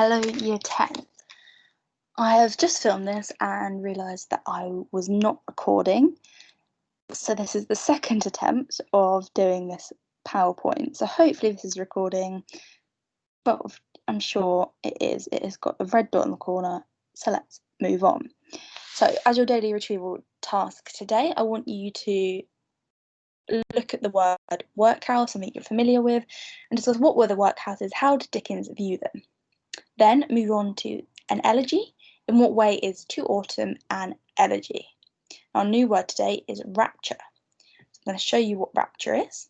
Hello Year 10. I have just filmed this and realised that I was not recording. So this is the second attempt of doing this PowerPoint. So hopefully this is recording, but I'm sure it is. It has got a red dot in the corner. So let's move on. So as your daily retrieval task today, I want you to look at the word workhouse, something you're familiar with, and discuss what were the workhouses, how did Dickens view them? Then move on to an elegy. In what way is To Autumn an elegy? Our new word today is rapture. So I'm going to show you what rapture is.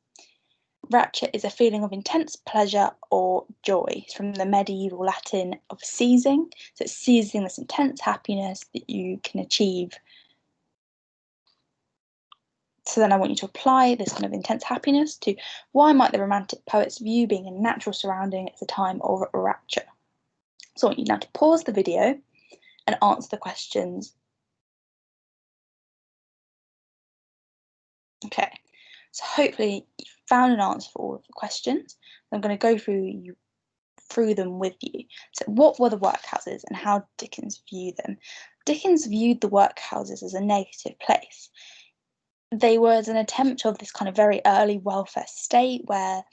Rapture is a feeling of intense pleasure or joy. It's from the medieval Latin of seizing. So it's seizing this intense happiness that you can achieve. So then I want you to apply this kind of intense happiness to why might the Romantic poets view being a natural surrounding as a time of rapture? So I want you now to pause the video and answer the questions. Okay, so hopefully you found an answer for all of the questions. I'm going to go through them with you. So what were the workhouses and how did Dickens view them? Dickens viewed the workhouses as a negative place. They were as an attempt of this kind of very early welfare state where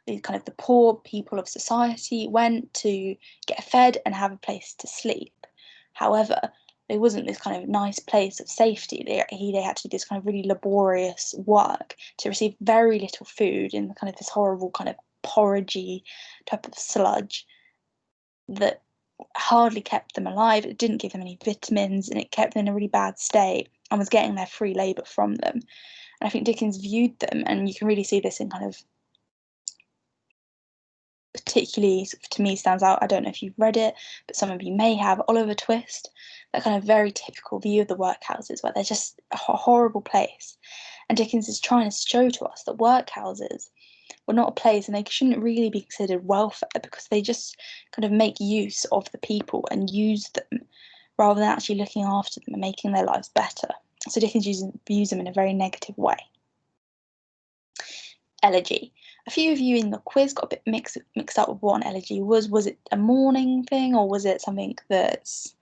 the kind of the poor people of society went to get fed and have a place to sleep. However, it wasn't this kind of nice place of safety. They had to do this kind of really laborious work to receive very little food in kind of this horrible kind of porridgey type of sludge that hardly kept them alive. It didn't give them any vitamins and it kept them in a really bad state and was getting their free labour from them. And I think Dickens viewed them, and you can really see this in kind of particularly, to me, stands out. I don't know if you've read it, but some of you may have. Oliver Twist, that kind of very typical view of the workhouses where they're just a horrible place. And Dickens is trying to show to us that workhouses were not a place and they shouldn't really be considered welfare because they just kind of make use of the people and use them rather than actually looking after them and making their lives better. So Dickens views them in a very negative way. Elegy. A few of you in the quiz got a bit mixed up with what an elegy was. Was it a mourning thing or was it something that's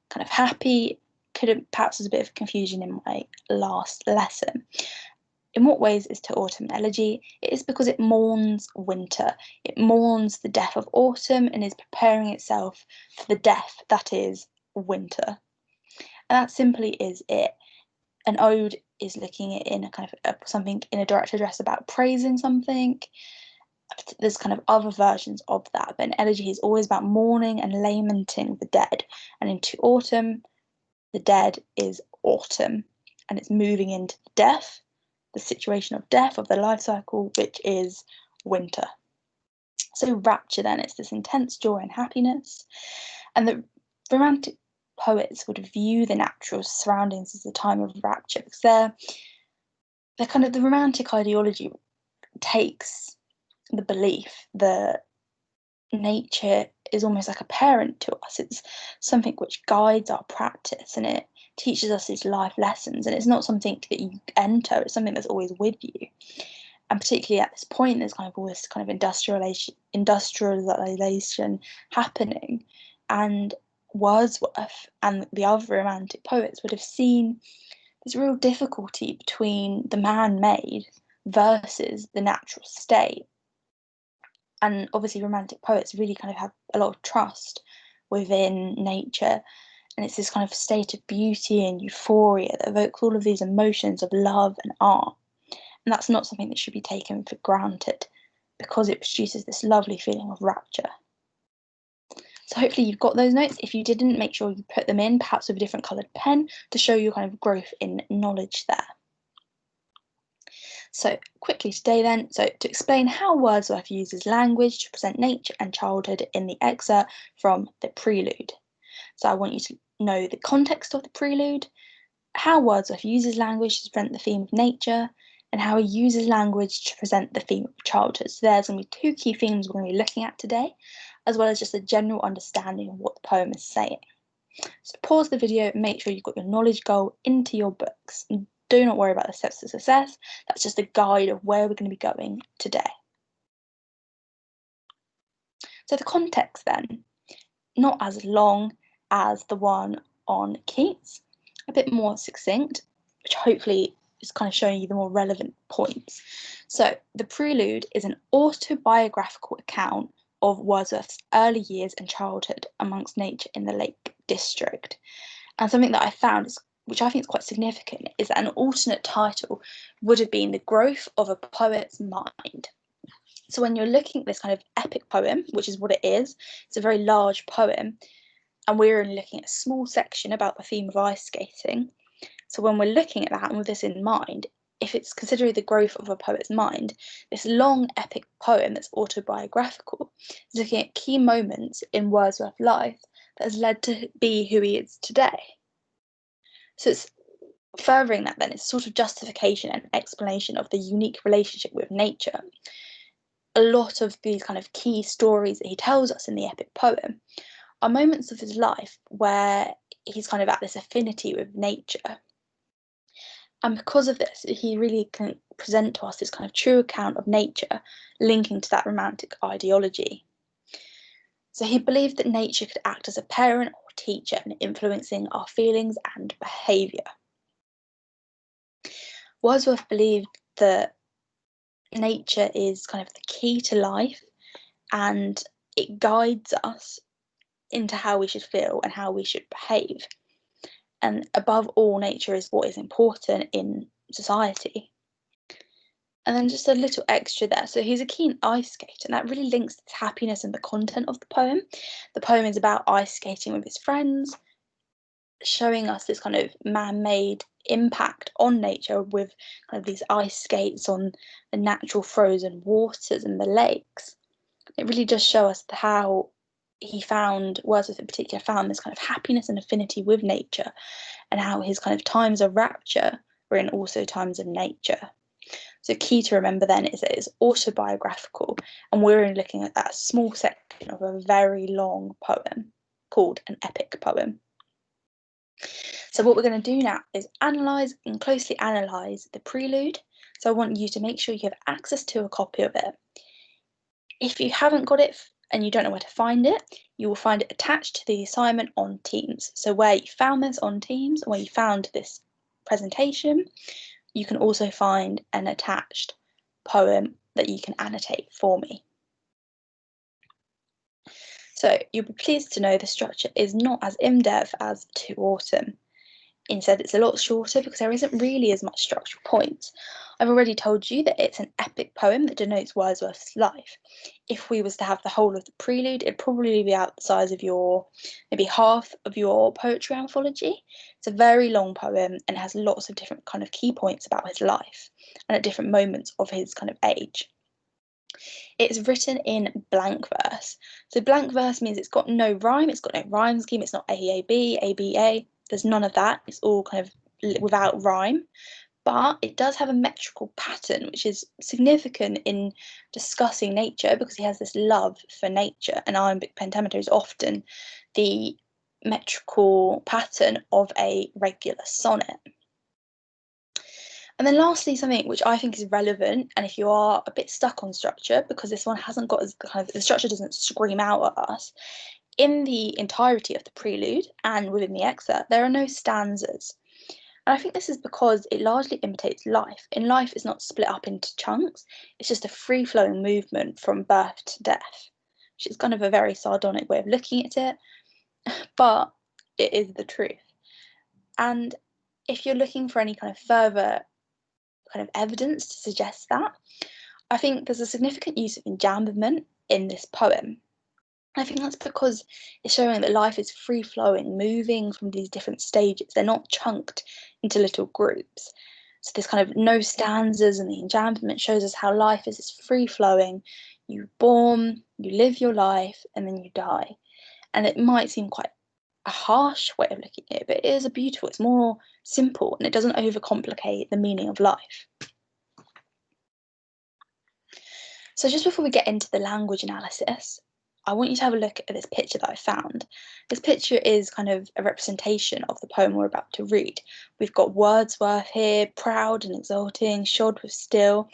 kind of happy? Perhaps there's a bit of confusion in my last lesson. In what ways is To Autumn an elegy? It is because it mourns winter. It mourns the death of autumn and is preparing itself for the death that is winter. And that simply is it. An ode is looking at in a kind of something in a direct address about praising something. There's kind of other versions of that, but an elegy is always about mourning and lamenting the dead. And in To Autumn, the dead is autumn, and it's moving into death, the situation of death of the life cycle, which is winter. So rapture then, it's this intense joy and happiness, and the Romantic poets would view the natural surroundings as a time of rapture because they're kind of, the Romantic ideology takes the belief that nature is almost like a parent to us. It's something which guides our practice and it teaches us these life lessons, and it's not something that you enter, it's something that's always with you. And particularly at this point, there's kind of all this kind of industrialization happening, and Wordsworth and the other Romantic poets would have seen this real difficulty between the man-made versus the natural state. And obviously Romantic poets really kind of have a lot of trust within nature, and it's this kind of state of beauty and euphoria that evokes all of these emotions of love and art. And that's not something that should be taken for granted because it produces this lovely feeling of rapture. So hopefully you've got those notes. If you didn't, make sure you put them in, perhaps with a different coloured pen, to show your kind of growth in knowledge there. So quickly today then, so to explain how Wordsworth uses language to present nature and childhood in the excerpt from the Prelude. So I want you to know the context of the Prelude, how Wordsworth uses language to present the theme of nature, and how he uses language to present the theme of childhood. So there's going to be two key themes we're going to be looking at today, as well as just a general understanding of what the poem is saying. So pause the video and make sure you've got your knowledge goal into your books. And do not worry about the steps to success. That's just a guide of where we're going to be going today. So the context then. not as long as the one on Keats, a bit more succinct, which hopefully is kind of showing you the more relevant points. So, the Prelude is an autobiographical account of Wordsworth's early years and childhood amongst nature in the Lake District. And something that I found is, which I think is quite significant, is that an alternate title would have been The Growth of a Poet's Mind. So when you're looking at this kind of epic poem, which is what it is, it's a very large poem, and we're only looking at a small section about the theme of ice skating. So when we're looking at that and with this in mind, if it's considering the growth of a poet's mind, this long epic poem that's autobiographical is looking at key moments in Wordsworth's life that has led to be who he is today. So it's furthering that then, it's sort of justification and explanation of the unique relationship with nature. A lot of these kind of key stories that he tells us in the epic poem are moments of his life where he's kind of at this affinity with nature. And because of this, he really can present to us this kind of true account of nature linking to that romantic ideology. So he believed that nature could act as a parent or teacher in influencing our feelings and behaviour. Wordsworth believed that nature is kind of the key to life and it guides us into how we should feel and how we should behave. And above all, nature is what is important in society. And then just a little extra there. So he's a keen ice skater, and that really links his happiness and the content of the poem. The poem is about ice skating with his friends, showing us this kind of man-made impact on nature with kind of these ice skates on the natural frozen waters and the lakes. It really does show us how Wordsworth in particular, found this kind of happiness and affinity with nature, and how his kind of times of rapture were in also times of nature. So key to remember then is that it's autobiographical, and we're only looking at that small section of a very long poem called an epic poem. So what we're going to do now is analyse and closely analyse the Prelude. So I want you to make sure you have access to a copy of it. If you haven't got it and you don't know where to find it, you will find it attached to the assignment on Teams. So where you found this on Teams, where you found this presentation, you can also find an attached poem that you can annotate for me. So you'll be pleased to know the structure is not as in-depth as To Autumn. Instead, it's a lot shorter because there isn't really as much structural points. I've already told you that it's an epic poem that denotes Wordsworth's life. If we was to have the whole of the Prelude, it'd probably be about the size of maybe half of your poetry anthology. It's a very long poem and it has lots of different kind of key points about his life and at different moments of his kind of age. It's written in blank verse. So blank verse means it's got no rhyme, it's got no rhyme scheme, it's not AAB, ABA. There's none of that. It's all kind of without rhyme, but it does have a metrical pattern, which is significant in discussing nature because he has this love for nature, and iambic pentameter is often the metrical pattern of a regular sonnet. And then lastly, something which I think is relevant, and if you are a bit stuck on structure, because this one hasn't got as kind of, the structure doesn't scream out at us, in the entirety of the Prelude and within the excerpt, there are no stanzas. And I think this is because it largely imitates life. In life, it's not split up into chunks, it's just a free-flowing movement from birth to death, which is kind of a very sardonic way of looking at it, but it is the truth. And if you're looking for any kind of further kind of evidence to suggest that, I think there's a significant use of enjambment in this poem. I think that's because it's showing that life is free flowing, moving from these different stages. They're not chunked into little groups. So this kind of no stanzas and the enjambment shows us how life is this free flowing. You're born, you live your life, and then you die. And it might seem quite a harsh way of looking at it, but it is it's more simple, and it doesn't overcomplicate the meaning of life. So just before we get into the language analysis, I want you to have a look at this picture that I found. This picture is kind of a representation of the poem we're about to read. We've got Wordsworth here, proud and exulting, shod with steel,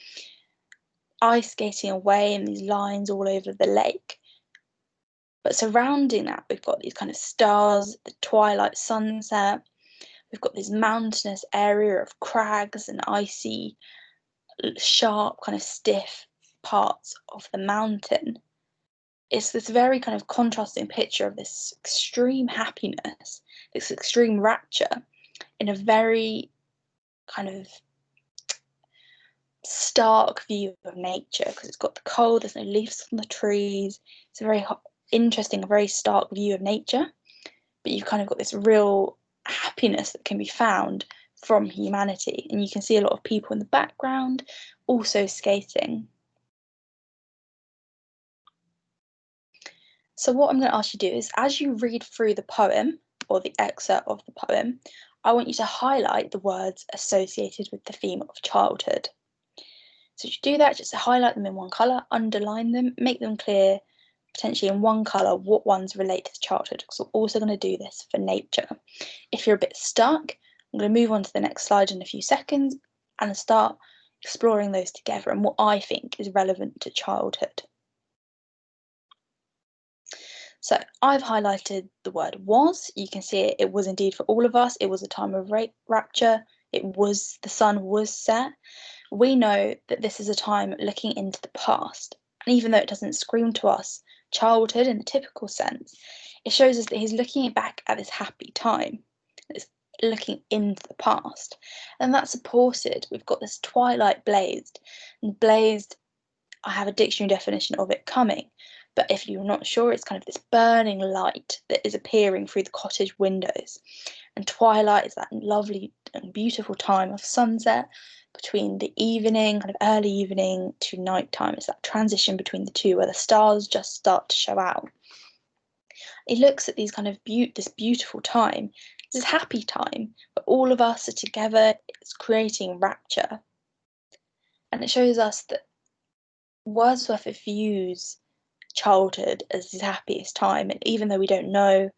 ice skating away in these lines all over the lake. But surrounding that, we've got these kind of stars, the twilight sunset. We've got this mountainous area of crags and icy, sharp, kind of stiff parts of the mountain. It's this very kind of contrasting picture of this extreme happiness, this extreme rapture, in a very kind of stark view of nature, because it's got the cold, there's no leaves on the trees. It's a very interesting, a very stark view of nature, but you've kind of got this real happiness that can be found from humanity, and you can see a lot of people in the background also skating. So what I'm going to ask you to do is, as you read through the poem or the excerpt of the poem, I want you to highlight the words associated with the theme of childhood. So to do that, just highlight them in one colour, underline them, make them clear, potentially in one colour, what ones relate to childhood, because we're also going to do this for nature. If you're a bit stuck, I'm going to move on to the next slide in a few seconds and start exploring those together and what I think is relevant to childhood. So I've highlighted the word was. You can see it was indeed for all of us. It was a time of rapture. The sun was set. We know that this is a time looking into the past. And even though it doesn't scream to us childhood in a typical sense, it shows us that he's looking back at this happy time. It's looking into the past. And that's supported. We've got this twilight blazed. And blazed, I have a dictionary definition of it coming. But if you're not sure, it's kind of this burning light that is appearing through the cottage windows. And twilight is that lovely and beautiful time of sunset between the evening, kind of early evening, to nighttime. It's that transition between the two where the stars just start to show out. It looks at these kind of this beautiful time, this happy time, where all of us are together. It's creating rapture. And it shows us that Wordsworth views childhood as his happiest time, and even though we don't know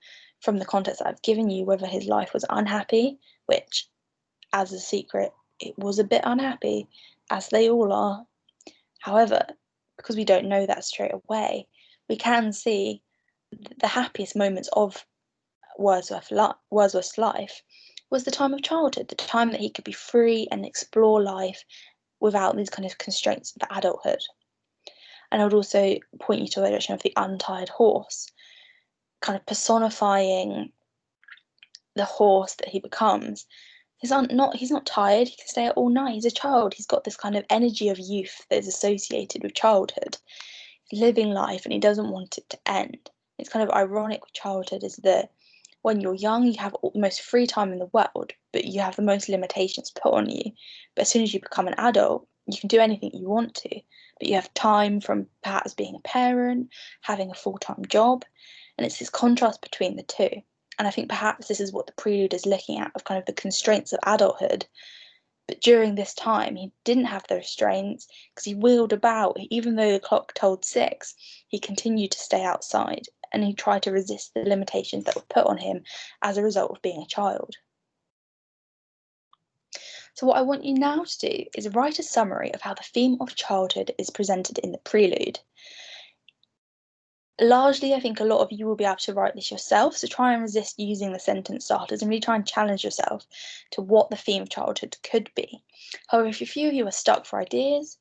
from the context that I've given you whether his life was unhappy, which, as a secret, it was a bit unhappy, as they all are. However, because we don't know that straight away, we can see the happiest moments of Wordsworth's life was the time of childhood, the time that he could be free and explore life without these kind of constraints of adulthood. And I would also point you to the direction of the untied horse, kind of personifying the horse that he becomes. He's not tired, he can stay out all night, he's a child, he's got this kind of energy of youth that is associated with childhood. He's living life and he doesn't want it to end. It's kind of ironic with childhood is that when you're young, you have the most free time in the world, but you have the most limitations put on you. But as soon as you become an adult, you can do anything you want to, but you have time from perhaps being a parent, having a full-time job, and it's this contrast between the two. And I think perhaps this is what the Prelude is looking at, of kind of the constraints of adulthood. But during this time, he didn't have the restraints because he wheeled about. Even though the clock told 6, he continued to stay outside and he tried to resist the limitations that were put on him as a result of being a child. So what I want you now to do is write a summary of how the theme of childhood is presented in the Prelude. Largely, I think a lot of you will be able to write this yourself, so try and resist using the sentence starters and really try and challenge yourself to what the theme of childhood could be. However, if a few of you are stuck for ideas,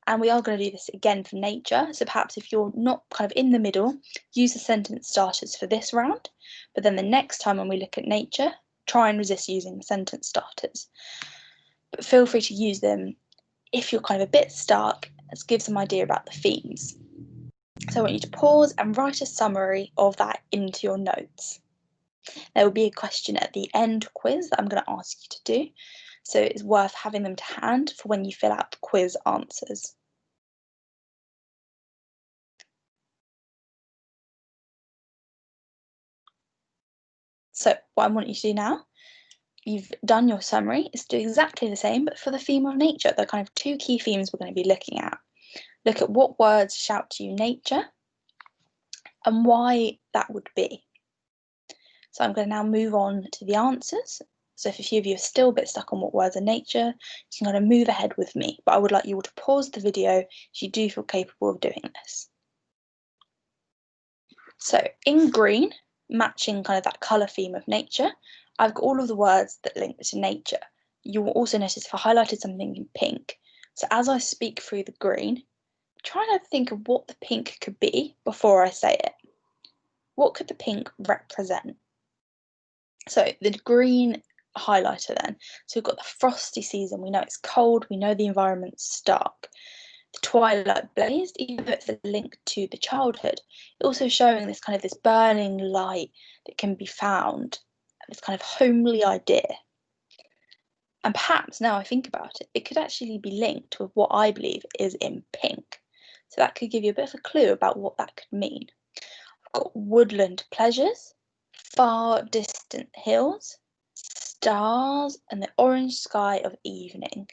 and we are going to do this again for nature, so perhaps if you're not kind of in the middle, use the sentence starters for this round, but then the next time when we look at nature, try and resist using the sentence starters. But feel free to use them if you're kind of a bit stuck, let's give some idea about the themes. So I want you to pause and write a summary of that into your notes. There will be a question at the end quiz that I'm going to ask you to do, so it's worth having them to hand for when you fill out the quiz answers. So what I want you to do now, you've done your summary, is do exactly the same, but for the theme of nature. There are kind of two key themes we're going to be looking at. Look at what words shout to you nature and why that would be. So I'm going to now move on to the answers. So if a few of you are still a bit stuck on what words are nature, you can kind of move ahead with me, but I would like you all to pause the video if you do feel capable of doing this. So in green, matching kind of that colour theme of nature, I've got all of the words that link to nature. You will also notice if I highlighted something in pink. So as I speak through the green, try and think of what the pink could be before I say it. What could the pink represent? So the green highlighter then. So we've got the frosty season. We know it's cold. We know the environment's dark. The twilight blazed, even though it's a link to the childhood, also showing this kind of this burning light that can be found, this kind of homely idea. And perhaps now I think about it, it could actually be linked with what I believe is in pink. So that could give you a bit of a clue about what that could mean. I've got woodland pleasures, far distant hills, stars, and the orange sky of evening.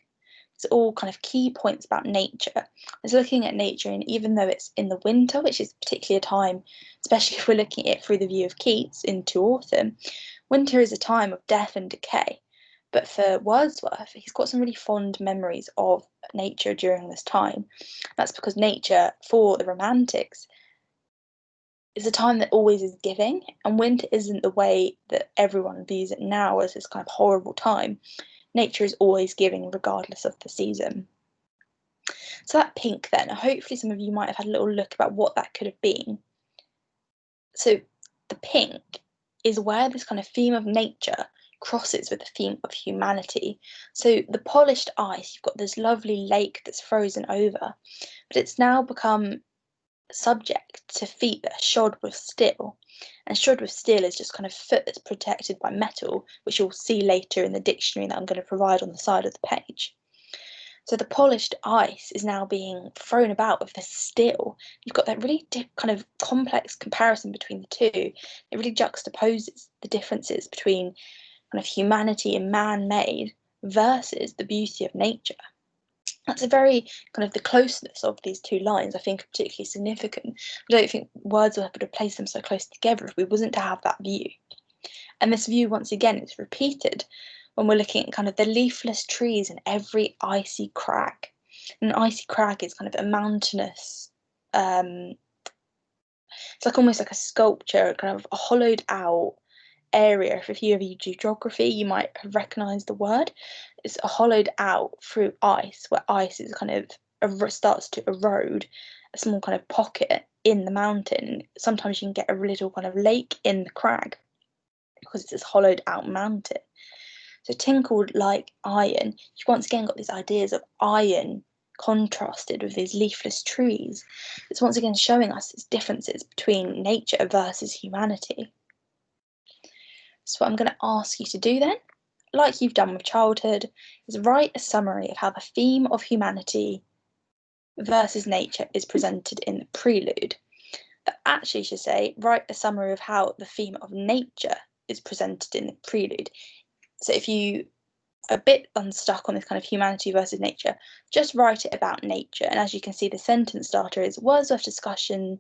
It's all kind of key points about nature. It's looking at nature, and even though it's in the winter, which is particularly a time, especially if we're looking at it through the view of Keats into autumn, winter is a time of death and decay. But for Wordsworth, he's got some really fond memories of nature during this time. That's because nature, for the Romantics, is a time that always is giving, and winter isn't the way that everyone views it now as this kind of horrible time. Nature is always giving regardless of the season. So that pink then, hopefully some of you might have had a little look about what that could have been. So the pink is where this kind of theme of nature crosses with the theme of humanity. So the polished ice, you've got this lovely lake that's frozen over, but it's now become subject to feet that are shod with steel. And shod with steel is just kind of foot that's protected by metal, which you'll see later in the dictionary that I'm going to provide on the side of the page. So the polished ice is now being thrown about with this steel. You've got that really kind of complex comparison between the two. It really juxtaposes the differences between kind of humanity and man-made versus the beauty of nature. That's a very kind of the closeness of these two lines, I think, are particularly significant. I don't think Wordsworth would have placed them so close together if we wasn't to have that view. And this view, once again, is repeated when we're looking at kind of the leafless trees in every icy crag. And an icy crag is kind of a mountainous, it's like almost like a sculpture, kind of a hollowed out area. If you ever do geography, you might have recognised the word. It's a hollowed out through ice, where ice is kind of starts to erode a small kind of pocket in the mountain. Sometimes you can get a little kind of lake in the crag because it's this hollowed out mountain. So tinkled like iron, you've once again got these ideas of iron contrasted with these leafless trees. It's once again showing us these differences between nature versus humanity. So what I'm going to ask you to do then, like you've done with childhood, is write a summary of how the theme of humanity versus nature is presented in the prelude. That actually should say, write a summary of how the theme of nature is presented in the prelude. So if you are a bit unstuck on this kind of humanity versus nature, just write it about nature. And as you can see, the sentence starter is Wordsworth's discussion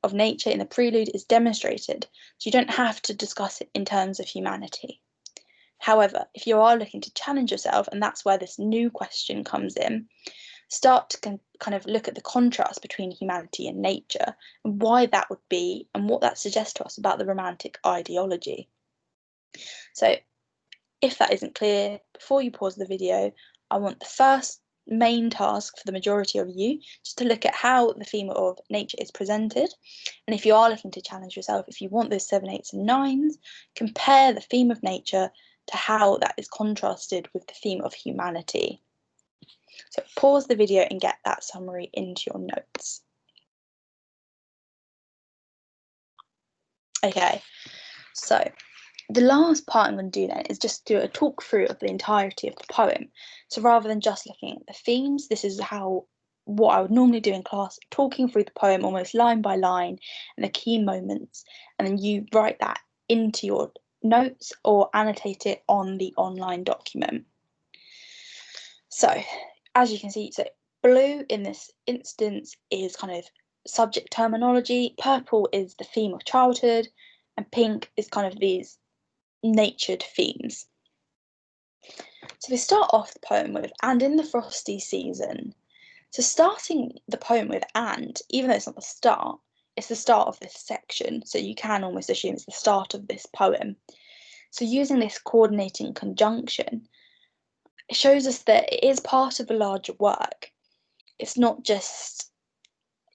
of nature in the prelude is demonstrated, so you don't have to discuss it in terms of humanity. However, if you are looking to challenge yourself, and that's where this new question comes in, start to kind of look at the contrast between humanity and nature and why that would be and what that suggests to us about the Romantic ideology. So if that isn't clear, before you pause the video, I want the first main task for the majority of you just to look at how the theme of nature is presented. And if you are looking to challenge yourself, if you want those 7, 8s and 9s, compare the theme of nature to how that is contrasted with the theme of humanity. So pause the video and get that summary into your notes. Okay, so the last part I'm going to do then is just do a talk through of the entirety of the poem. So rather than just looking at the themes, this is what I would normally do in class, talking through the poem almost line by line and the key moments, and then you write that into your notes or annotate it on the online document. So as you can see, so blue in this instance is kind of subject terminology, purple is the theme of childhood, and pink is kind of these natured themes. So we start off the poem with "and in the frosty season." So starting the poem with "and," even though it's not the start, it's the start of this section, so you can almost assume it's the start of this poem. So using this coordinating conjunction, it shows us that it is part of a larger work. It's not just,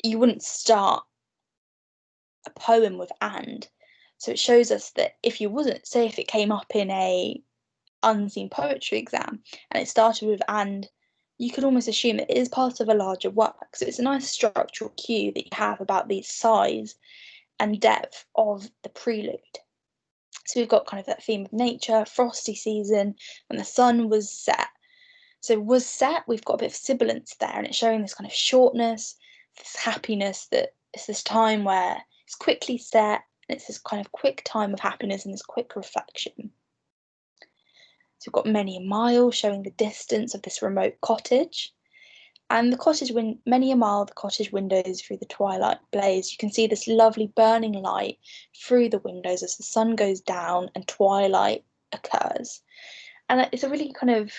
you wouldn't start a poem with and. So it shows us that if you wasn't, say if it came up in a unseen poetry exam and it started with and, you could almost assume it is part of a larger work. So it's a nice structural cue that you have about the size and depth of the prelude. So we've got kind of that theme of nature, frosty season, when the sun was set. So was set, we've got a bit of sibilance there, and it's showing this kind of shortness, this happiness, that it's this time where it's quickly set, and it's this kind of quick time of happiness and this quick reflection. So we've got many a mile, showing the distance of this remote cottage. And the cottage, many a mile, the cottage windows through the twilight blaze. You can see this lovely burning light through the windows as the sun goes down and twilight occurs. And it's a really kind of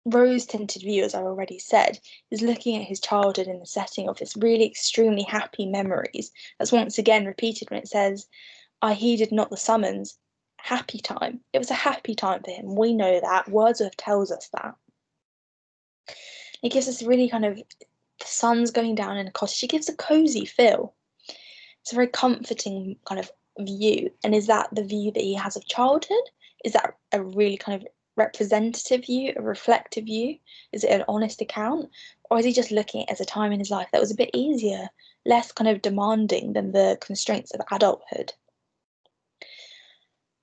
rose-tinted view, as I already said. Is looking at his childhood in the setting of this really extremely happy memories. That's once again repeated when it says, I heeded not the summons. Happy time. It was a happy time for him. We know that. Wordsworth tells us that. It gives us really kind of, the sun's going down in a cottage. It gives a cozy feel. It's a very comforting kind of view. And is that the view that he has of childhood? Is that a really kind of representative view, a reflective view? Is it an honest account? Or is he just looking at it as a time in his life that was a bit easier, less kind of demanding than the constraints of adulthood?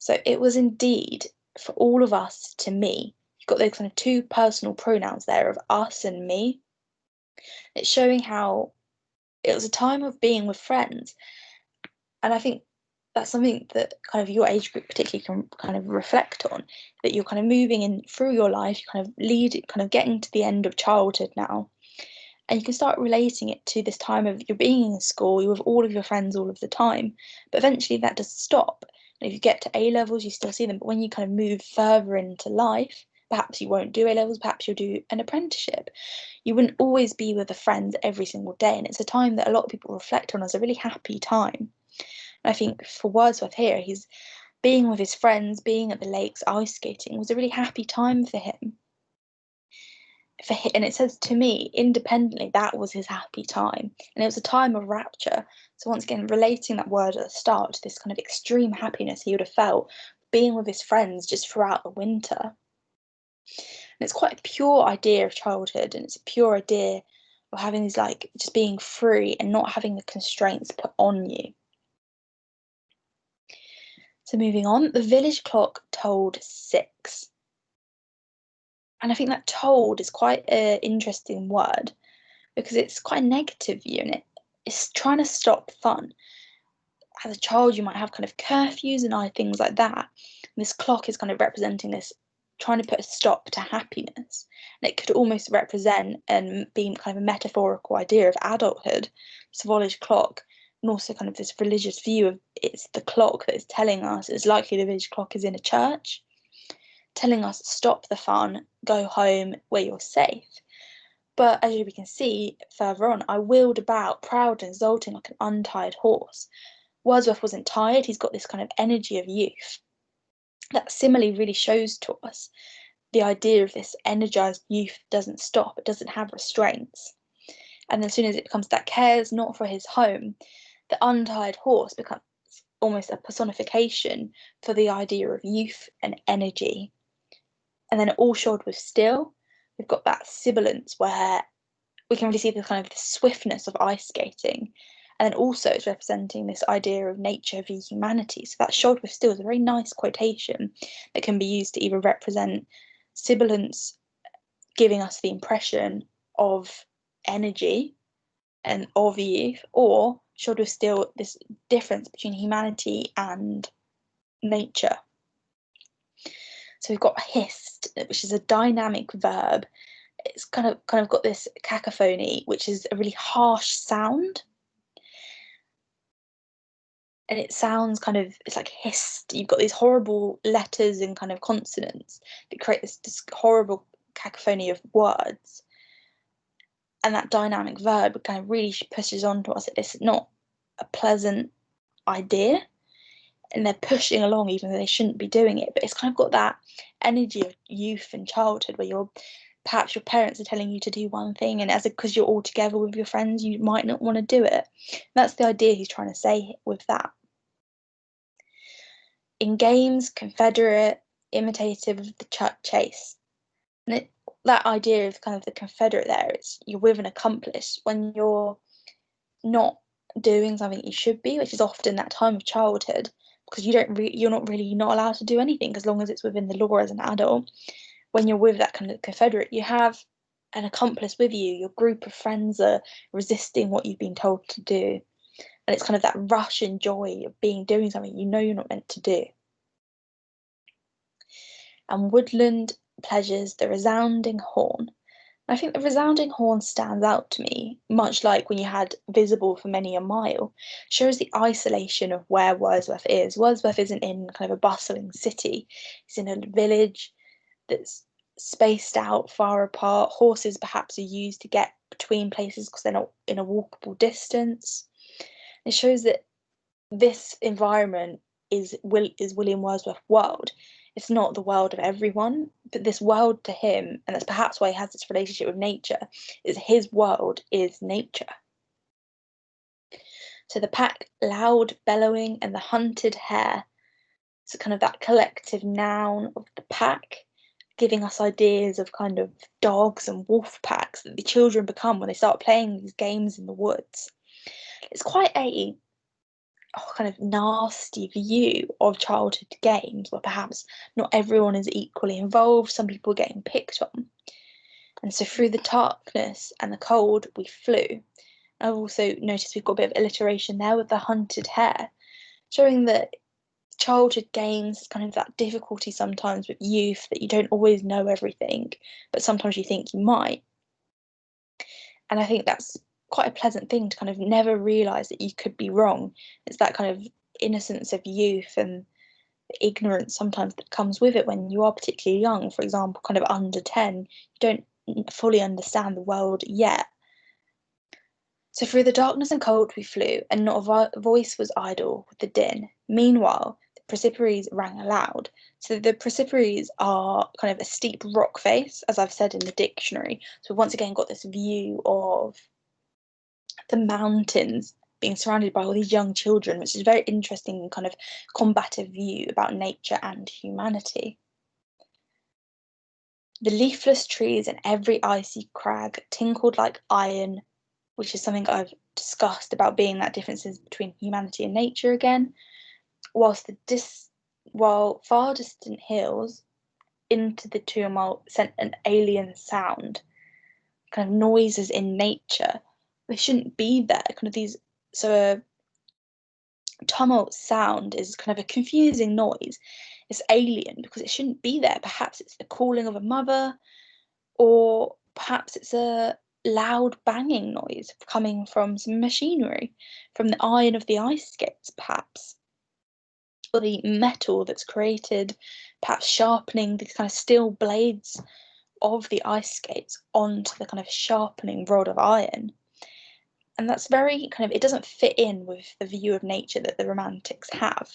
So it was indeed, for all of us, to me, you've got those kind of two personal pronouns there of us and me. It's showing how it was a time of being with friends. And I think that's something that kind of your age group particularly can kind of reflect on, that you're kind of moving in through your life, you kind of getting to the end of childhood now. And you can start relating it to this time of you're being in school, you're with all of your friends all of the time. But eventually that does stop. And if you get to A levels, you still see them. But when you kind of move further into life, perhaps you won't do A levels, perhaps you'll do an apprenticeship. You wouldn't always be with the friends every single day. And it's a time that a lot of people reflect on as a really happy time. And I think for Wordsworth here, he's being with his friends, being at the lakes, ice skating was a really happy time for him. And it says to me, independently, that was his happy time. And it was a time of rapture. So once again, relating that word at the start to this kind of extreme happiness he would have felt being with his friends just throughout the winter. And it's quite a pure idea of childhood, and it's a pure idea of having these, like, just being free and not having the constraints put on you. So moving on, the village clock tolled 6. And I think that told is quite an interesting word because it's quite a negative unit. It's trying to stop fun. As a child, you might have kind of curfews and things like that. And this clock is kind of representing this, trying to put a stop to happiness. And it could almost represent and be kind of a metaphorical idea of adulthood, this village clock, and also kind of this religious view of it's the clock that is telling us, it's likely the village clock is in a church, telling us stop the fun, go home where you're safe. But as we can see further on, I wheeled about, proud and exulting like an untied horse. Wordsworth wasn't tired, he's got this kind of energy of youth. That simile really shows to us the idea of this energised youth doesn't stop, it doesn't have restraints. And as soon as it comes to that cares not for his home, the untied horse becomes almost a personification for the idea of youth and energy. And then all shod with steel, we've got that sibilance where we can really see the kind of the swiftness of ice skating. And then also it's representing this idea of nature v humanity. So that shod with steel is a very nice quotation that can be used to either represent sibilance, giving us the impression of energy and of youth, or shod with steel, this difference between humanity and nature. So we've got hissed, which is a dynamic verb. It's kind of got this cacophony, which is a really harsh sound. And it sounds it's like hissed. You've got these horrible letters and kind of consonants that create this horrible cacophony of words. and that dynamic verb kind of really pushes on to us that it's not a pleasant idea, and they're pushing along even though they shouldn't be doing it. But it's kind of got that energy of youth and childhood where perhaps your parents are telling you to do one thing, and because you're all together with your friends, you might not want to do it. And that's the idea he's trying to say with that. In games, confederate, imitative of the chase. And that idea of kind of the confederate there, it's you're with an accomplice when you're not doing something you should be, which is often that time of childhood, because you're not allowed to do anything as long as it's within the law as an adult. When you're with that kind of confederate, you have an accomplice with you. Your group of friends are resisting what you've been told to do, and it's kind of that rush and joy of doing something you know you're not meant to do. And woodland pleasures, the resounding horn. I think the resounding horn stands out to me, much like when you had visible for many a mile, shows the isolation of where Wordsworth is. Wordsworth isn't in kind of a bustling city. He's in a village that's spaced out, far apart. Horses perhaps are used to get between places because they're not in a walkable distance. It shows that this environment is William Wordsworth's world. It's not the world of everyone, but this world to him, and that's perhaps why he has this relationship with nature, is his world is nature. So the pack, loud bellowing, and the hunted hare. So kind of that collective noun of the pack, giving us ideas of kind of dogs and wolf packs that the children become when they start playing these games in the woods. It's quite a kind of nasty view of childhood games where perhaps not everyone is equally involved, some people are getting picked on. And so through the darkness and the cold we flew. I've also noticed we've got a bit of alliteration there with the hunted hare, showing that childhood games, kind of that difficulty sometimes with youth, that you don't always know everything, but sometimes you think you might. And I think that's quite a pleasant thing to kind of never realise that you could be wrong. It's that kind of innocence of youth and the ignorance sometimes that comes with it when you are particularly young, for example, kind of under 10, you don't fully understand the world yet. So through the darkness and cold we flew, and not a voice was idle with the din. Meanwhile, the precipices rang aloud. So the precipices are kind of a steep rock face, as I've said in the dictionary. So we've once again got this view of the mountains being surrounded by all these young children, which is a very interesting kind of combative view about nature and humanity. The leafless trees and every icy crag tinkled like iron, which is something I've discussed about being that differences between humanity and nature again, while far distant hills into the tumult sent an alien sound, kind of noises in nature. They shouldn't be there, kind of these, so a tumult sound is kind of a confusing noise. It's alien because it shouldn't be there. Perhaps it's the calling of a mother, or perhaps it's a loud banging noise coming from some machinery, from the iron of the ice skates, perhaps, or the metal that's created, perhaps sharpening these kind of steel blades of the ice skates onto the kind of sharpening rod of iron. And that's very kind of, it doesn't fit in with the view of nature that the Romantics have.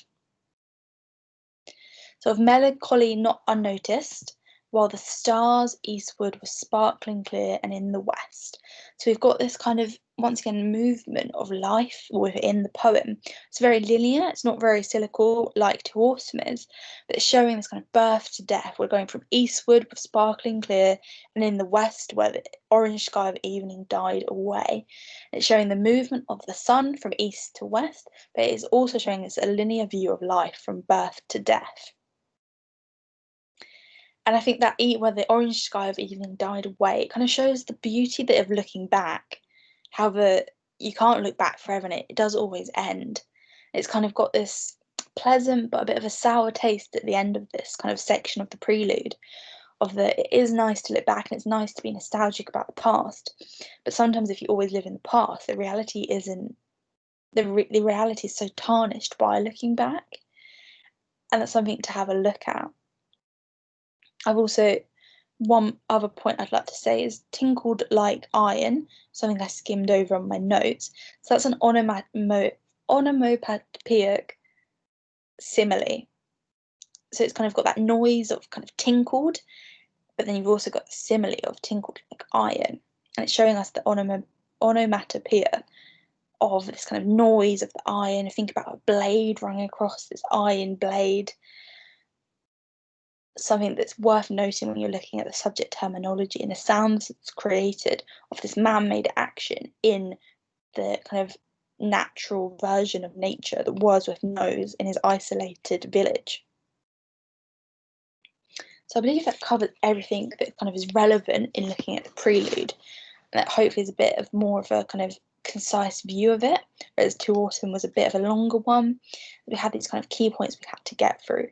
So of melancholy not unnoticed, while the stars eastward were sparkling clear and in the west. So we've got this kind of, once again, movement of life within the poem. It's very linear, it's not very cyclical like To Autumn is, but it's showing this kind of birth to death. We're going from eastward with sparkling clear, and in the west where the orange sky of evening died away. It's showing the movement of the sun from east to west, but it is also showing us a linear view of life from birth to death. And I think that where the orange sky of evening died away, it kind of shows the beauty of looking back. However, you can't look back forever, and it does always end. It's kind of got this pleasant but a bit of a sour taste at the end of this kind of section of the prelude, of it is nice to look back and it's nice to be nostalgic about the past. But sometimes if you always live in the past, the reality isn't, the reality is so tarnished by looking back. And that's something to have a look at. I've also one other point I'd like to say is tinkled like iron, something I skimmed over on my notes. So that's an onomatopoeic simile. So it's kind of got that noise of kind of tinkled, but then you've also got the simile of tinkled like iron. And it's showing us the onomatopoeia of this kind of noise of the iron. Think about a blade running across this iron blade. Something that's worth noting when you're looking at the subject terminology and the sounds that's created of this man-made action in the kind of natural version of nature that Wordsworth knows in his isolated village. So I believe that covers everything that kind of is relevant in looking at the prelude, and that hopefully is a bit of more of a kind of concise view of it, whereas To Autumn was a bit of a longer one. We had these kind of key points we had to get through.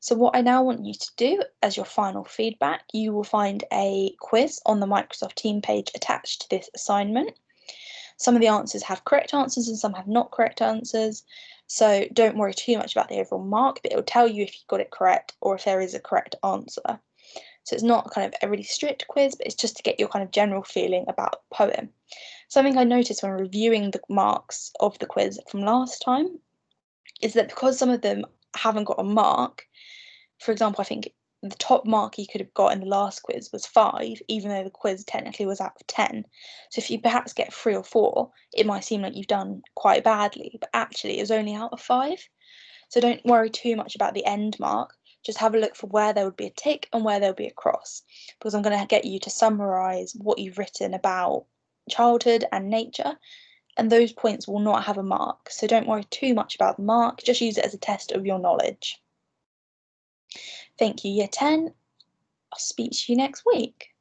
So what I now want you to do as your final feedback, you will find a quiz on the Microsoft Team page attached to this assignment. Some of the answers have correct answers and some have not correct answers. So don't worry too much about the overall mark, but it will tell you if you got it correct or if there is a correct answer. So it's not kind of a really strict quiz, but it's just to get your kind of general feeling about the poem. Something I noticed when reviewing the marks of the quiz from last time is that because some of them haven't got a mark, for example, I think the top mark you could have got in the last quiz was 5, even though the quiz technically was out of 10. So if you perhaps get 3 or 4, it might seem like you've done quite badly, but actually it was only out of 5. So don't worry too much about the end mark. Just have a look for where there would be a tick and where there would be a cross, because I'm going to get you to summarise what you've written about childhood and nature, and those points will not have a mark. So don't worry too much about the mark, just use it as a test of your knowledge. Thank you, Year 10. I'll speak to you next week.